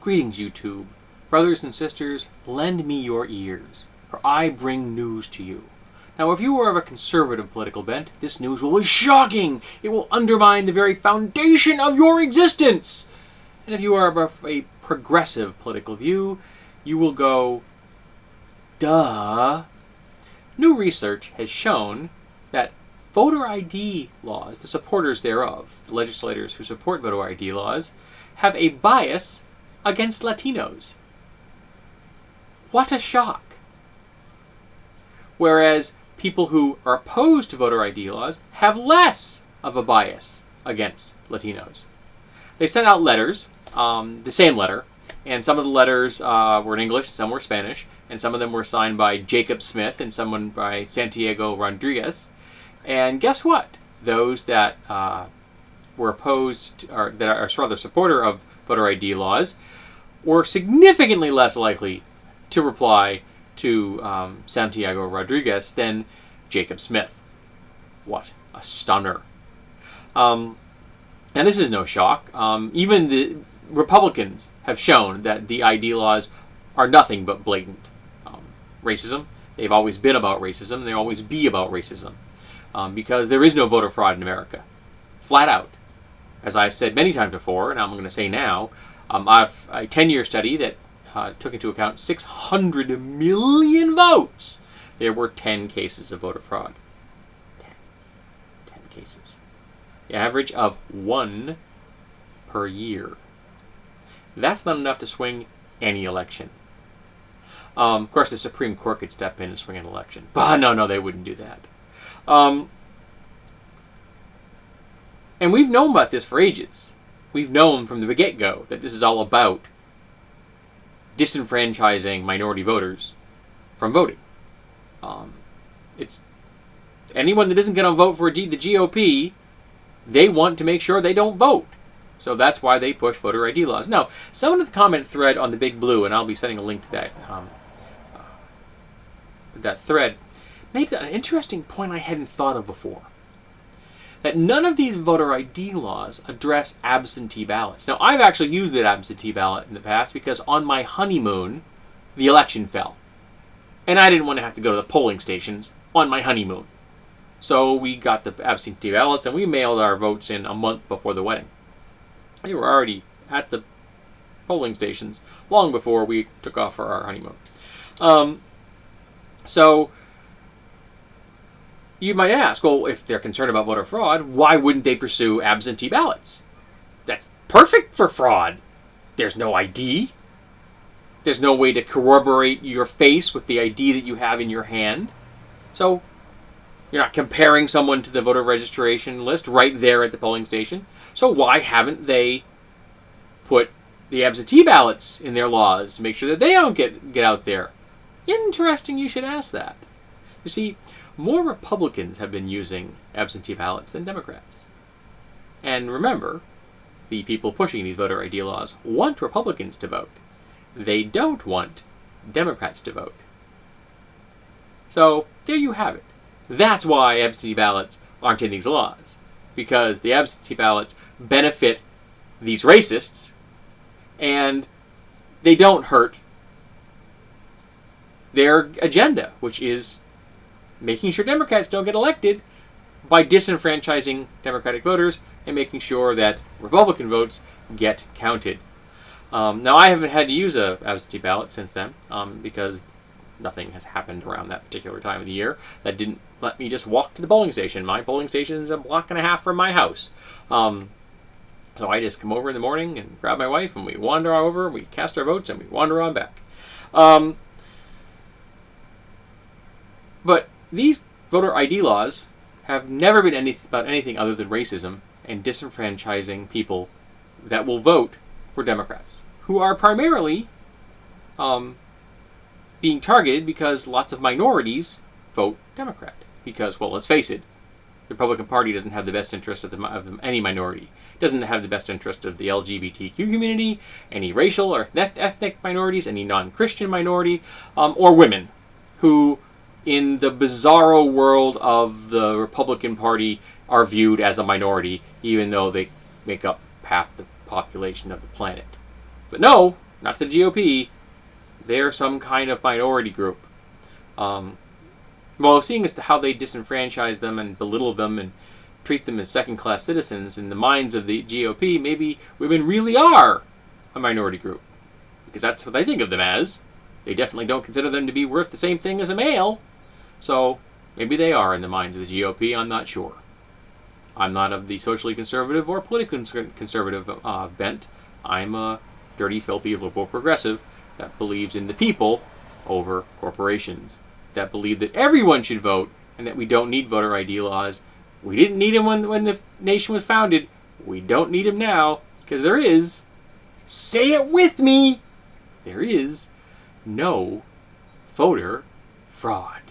Greetings, YouTube. Brothers and sisters, lend me your ears, for I bring news to you. Now, if you are of a conservative political bent, this news will be shocking. It will undermine the very foundation of your existence. And if you are of a progressive political view, you will go, duh. New research has shown that voter ID laws, the supporters thereof, the legislators who support voter ID laws, have a bias against Latinos. What a shock. Whereas people who are opposed to voter ID laws have less of a bias against Latinos. They sent out letters, the same letter, and some of the letters were in English, some were Spanish, and some of them were signed by Jacob Smith and someone by Santiago Rodriguez. And guess what? Those that were opposed, or that are rather supporter of voter ID laws, were significantly less likely to reply to Santiago Rodriguez than Jacob Smith. What a stunner. And this is no shock. Even the Republicans have shown that the ID laws are nothing but blatant racism. They've always been about racism, and they'll always be about racism. Because there is no voter fraud in America. Flat out. As I've said many times before, and I'm going to say now, I've a 10-year study that took into account 600 million votes. There were 10 cases of voter fraud. 10 cases. The average of 1 per year. That's not enough to swing any election. Of course, the Supreme Court could step in and swing an election. But no, they wouldn't do that. And we've known about this for ages. We've known from the get-go that this is all about disenfranchising minority voters from voting. It's anyone that isn't going to vote for the GOP, they want to make sure they don't vote. So that's why they push voter ID laws. Now, someone in the comment thread on the Big Blue, and I'll be sending a link to that thread, made an interesting point I hadn't thought of before. That none of these voter ID laws address absentee ballots. Now, I've actually used that absentee ballot in the past because on my honeymoon, the election fell. And I didn't want to have to go to the polling stations on my honeymoon. So we got the absentee ballots and we mailed our votes in a month before the wedding. They were already at the polling stations long before we took off for our honeymoon. So you might ask, well, if they're concerned about voter fraud, why wouldn't they pursue absentee ballots? That's perfect for fraud. There's no ID. There's no way to corroborate your face with the ID that you have in your hand. So you're not comparing someone to the voter registration list right there at the polling station. So why haven't they put the absentee ballots in their laws to make sure that they don't get out there? Interesting you should ask that. You see, more Republicans have been using absentee ballots than Democrats. And remember, the people pushing these voter ID laws want Republicans to vote. They don't want Democrats to vote. So, there you have it. That's why absentee ballots aren't in these laws. Because the absentee ballots benefit these racists, and they don't hurt their agenda, which is making sure Democrats don't get elected by disenfranchising Democratic voters and making sure that Republican votes get counted. Now, I haven't had to use an absentee ballot since then because nothing has happened around that particular time of the year that didn't let me just walk to the polling station. My polling station is a block and a half from my house. So I just come over in the morning and grab my wife and we wander over, we cast our votes, and we wander on back. But these voter ID laws have never been about anything other than racism and disenfranchising people that will vote for Democrats, who are primarily being targeted because lots of minorities vote Democrat. Because, well, let's face it, the Republican Party doesn't have the best interest of any minority. It doesn't have the best interest of the LGBTQ community, any racial or ethnic minorities, any non-Christian minority, or women who, in the bizarro world of the Republican Party, are viewed as a minority, even though they make up half the population of the planet. But no, not the GOP. They're some kind of minority group. Well, seeing as to how they disenfranchise them and belittle them and treat them as second-class citizens, in the minds of the GOP, maybe women really are a minority group. Because that's what they think of them as. They definitely don't consider them to be worth the same thing as a male. So, maybe they are in the minds of the GOP, I'm not sure. I'm not of the socially conservative or politically conservative bent. I'm a dirty, filthy, liberal progressive that believes in the people over corporations. That believe that everyone should vote and that we don't need voter ID laws. We didn't need them when the nation was founded. We don't need them now because there is, say it with me, there is no voter fraud.